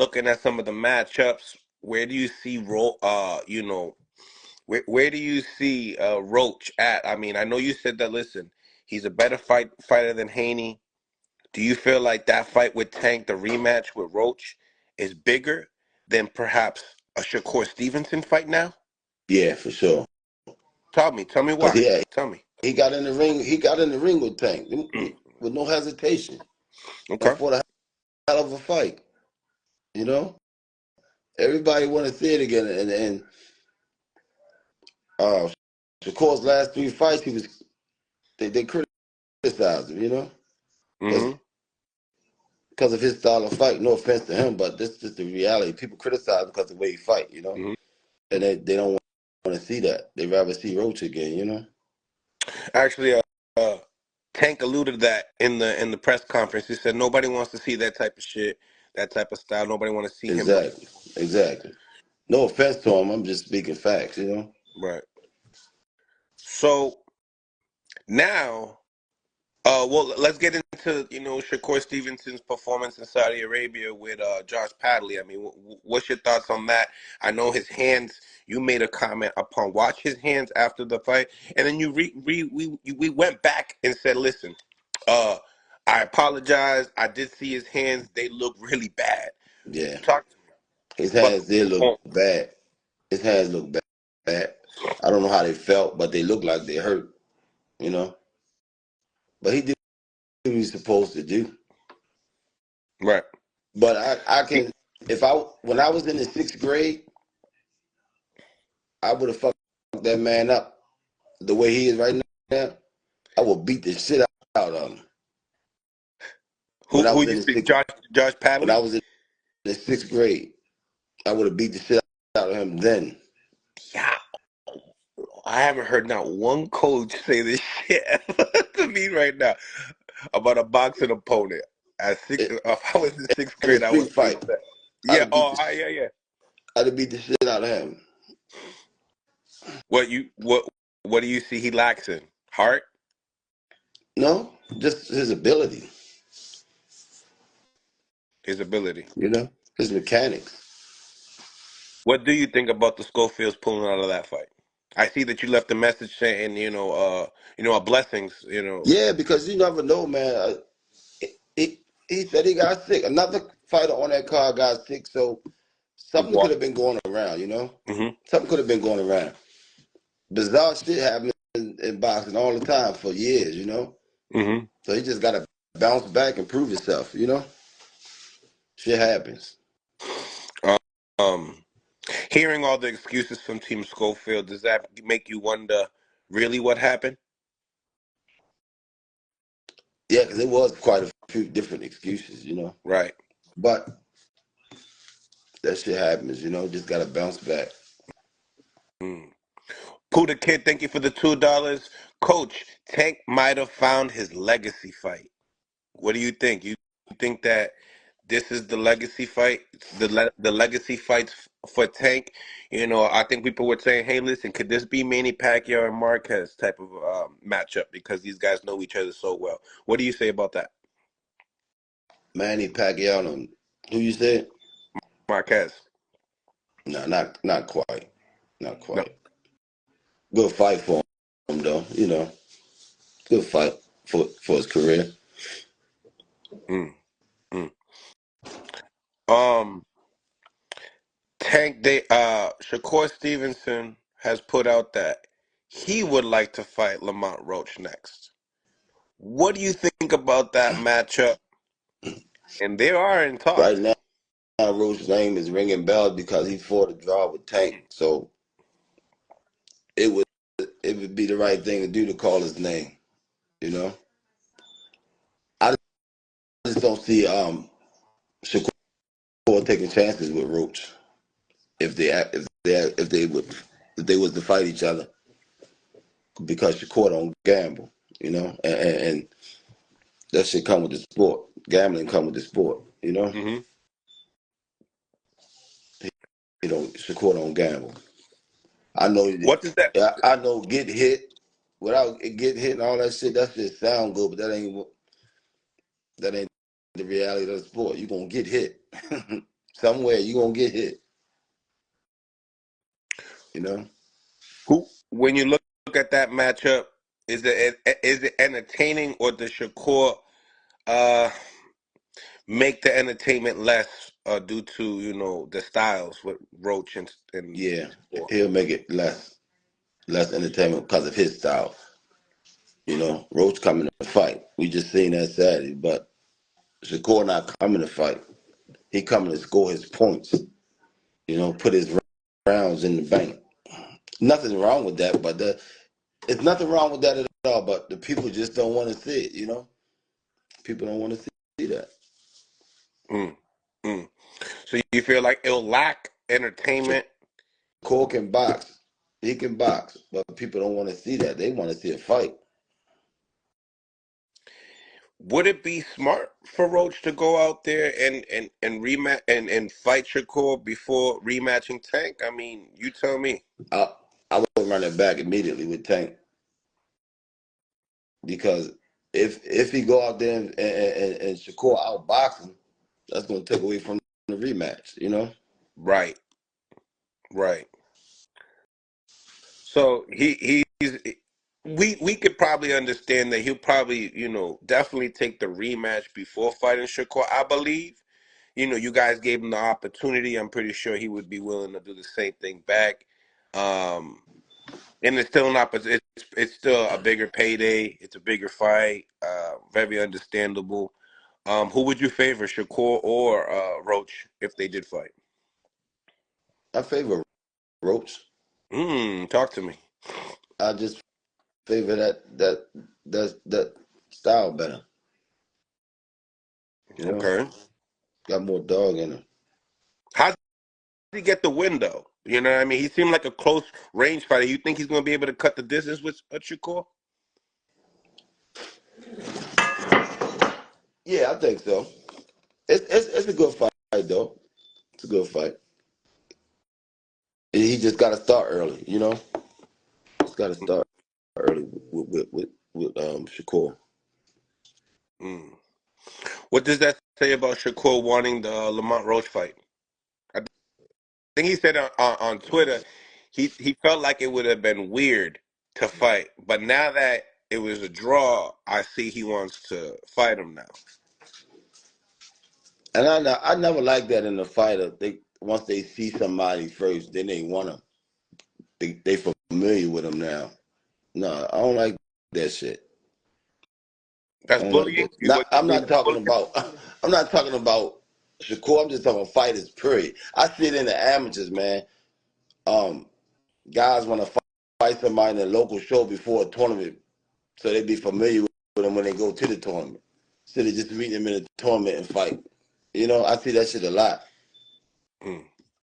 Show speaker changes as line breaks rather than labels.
looking at some of the matchups, where do you see where do you see Roach at? I mean, I know you said that. Listen, he's a better fighter than Haney. Do you feel like that fight with Tank, the rematch with Roach, is bigger than perhaps a Shakur Stevenson fight now?
Yeah, for sure.
Tell me
Cause
why. Tell me.
he got in the ring. He got in the ring with Tank
Mm,
with no hesitation. And
okay.
fought a hell of a fight. You know, everybody want to see it again. And uh, Shakur's last 3 fights, they criticized him. You know,
Hmm.
because of his style of fight. No offense to him, but this is the reality. People criticize him because of the way he fight. You know,
Hmm.
and they don't want to see that. They rather see Roach again. You know.
Actually, uh, Tank alluded to that in the press conference. He said nobody wants to see that type of shit, that type of style. Nobody want to see him lose.
Exactly. Exactly. No offense to him. I'm just speaking facts. You know.
Right. So now, well, let's get into Shakur Stevenson's performance in Saudi Arabia with Josh Padley. I mean, what's your thoughts on that? I know his hands. You made a comment upon watch his hands after the fight, and then we went back and said, listen, uh, I apologize. I did see his hands; they look really bad.
Yeah.
Talk to me
His
about the
hands did look
performance.
bad. His hands look bad. I don't know how they felt, but they looked like they hurt. You know. But he did what he's supposed to do.
Right.
But I can, if I when I was in the 6th grade, I would have fucked that man up the way he is right now. I would beat the shit out of him. When I
Who
was
you
in the
think?
sixth,
Josh
when I
Padley?
was in the 6th grade, I would have beat the shit out of him then.
Yeah. I haven't heard not one coach say this shit to me right now about a boxing opponent. If I was in sixth
In a
grade, I would
street
say
fight,
that.
I'd
Yeah.
have beat
Oh,
the
yeah, yeah.
I'd have beat the shit out of him.
What do you see he lacks in? Heart?
No, just his ability.
His ability.
His mechanics.
What do you think about the Schofields pulling out of that fight? I see that you left a message saying, blessings,
Yeah, because you never know, man. He said he got sick. Another fighter on that card got sick, so something could
withdrawal.
have been going around.
Hmm.
Something could have been going around. Bizarre shit happens in boxing all the time for years.
Hmm.
So he just got to bounce back and prove himself. Shit happens.
Um, Hearing all the excuses from Team Schofield, does that make you wonder really what happened?
Yeah, because it was quite a few different excuses.
Right.
But that shit happens. Just got to bounce back.
Mm. Puda Kid, thank you for the $2. Coach, Tank might have found his legacy fight. What do you think? You think that this is the legacy fight, the legacy fights for Tank? I think people were saying, "Hey, listen, could this be Manny Pacquiao and Marquez type of matchup because these guys know each other so well?" What do you say about that,
Manny Pacquiao, who you said?
Marquez?
No, not quite. Not
No.
quite. Good fight for him, though. Good fight for his career.
Mm, mm. Um, Shakur Stevenson has put out that he would like to fight Lamont Roach next. What do you think about that matchup? And they are in
Right
talks.
now, Roach's name is ringing bells because he fought a draw with Tank. So it would it would be the right thing to do to call his name. You know, I just don't see Shakur taking chances with Roach if they was to fight each other because Shakur don't gamble. And that shit come with the sport. Gambling come with the sport.
Hmm.
Shakur don't gamble. I know.
What does that?
I know. Get hit without get hit and all that shit. That shit sound good, but that ain't the reality of the sport. You gonna get hit. Somewhere you gonna get hit. You know.
Who, when you look at that matchup, is it entertaining, or does Shakur uh, make the entertainment less due to the styles with Roach and
Yeah,
Shakur?
he'll make it less entertainment because of his style. You know, Roach coming to fight. We just seen that Saturday, but Shakur not coming to fight. He coming to score his points. You know, put his rounds in the bank. Nothing wrong with that, but it's nothing wrong with that at all. But the people just don't want to see it. You know, people don't want to see that.
Mm, mm. So you feel like it'll lack entertainment?
Shakur can box. He can box, but people don't want to see that. They want to see a fight.
Would it be smart for Roach to go out there and rematch and fight Shakur before rematching Tank? I mean, you tell me.
I I would run it back immediately with Tank because if he go out there and Shakur outbox him, that's going to take away from the rematch. You know.
Right, right. So he's we could probably understand that he'll probably definitely take the rematch before fighting Shakur. I believe you guys gave him the opportunity. I'm pretty sure he would be willing to do the same thing back. Um, and it's still not, but it's still a bigger payday. It's a bigger fight. Very understandable. Who would you favor, Shakur or Roach, if they did fight?
I favor Roach.
Talk to me.
I just favor that style better. You know,
Okay.
got more dog in him.
How did he get the win, though? You know what I mean? He seemed like a close range fighter. You think he's going to be able to cut the distance with Shakur?
Yeah, I think so. It's a good fight though. It's a good fight. He just got to start early. You know, he's got to start early with Shakur.
Mm. What does that say about Shakur wanting the Lamont Roach fight? I think he said on Twitter he felt like it would have been weird to fight, but now that it was a draw, I see he wants to fight him now.
And I never like that in a fighter. They once they see somebody first, then they want them. They familiar with them now. No, I don't like that shit. I
That's
don't like
bullying.
that.
What you
I'm
believe
not
that's
talking
bullying?
about. I'm not talking about Shakur. I'm just talking about fighters. Period. I see it in the amateurs, man. Um, Guys want to fight somebody in a local show before a tournament, so they be familiar with them when they go to the tournament. Instead of just meeting them in a tournament and fight. You know, I see that shit a lot.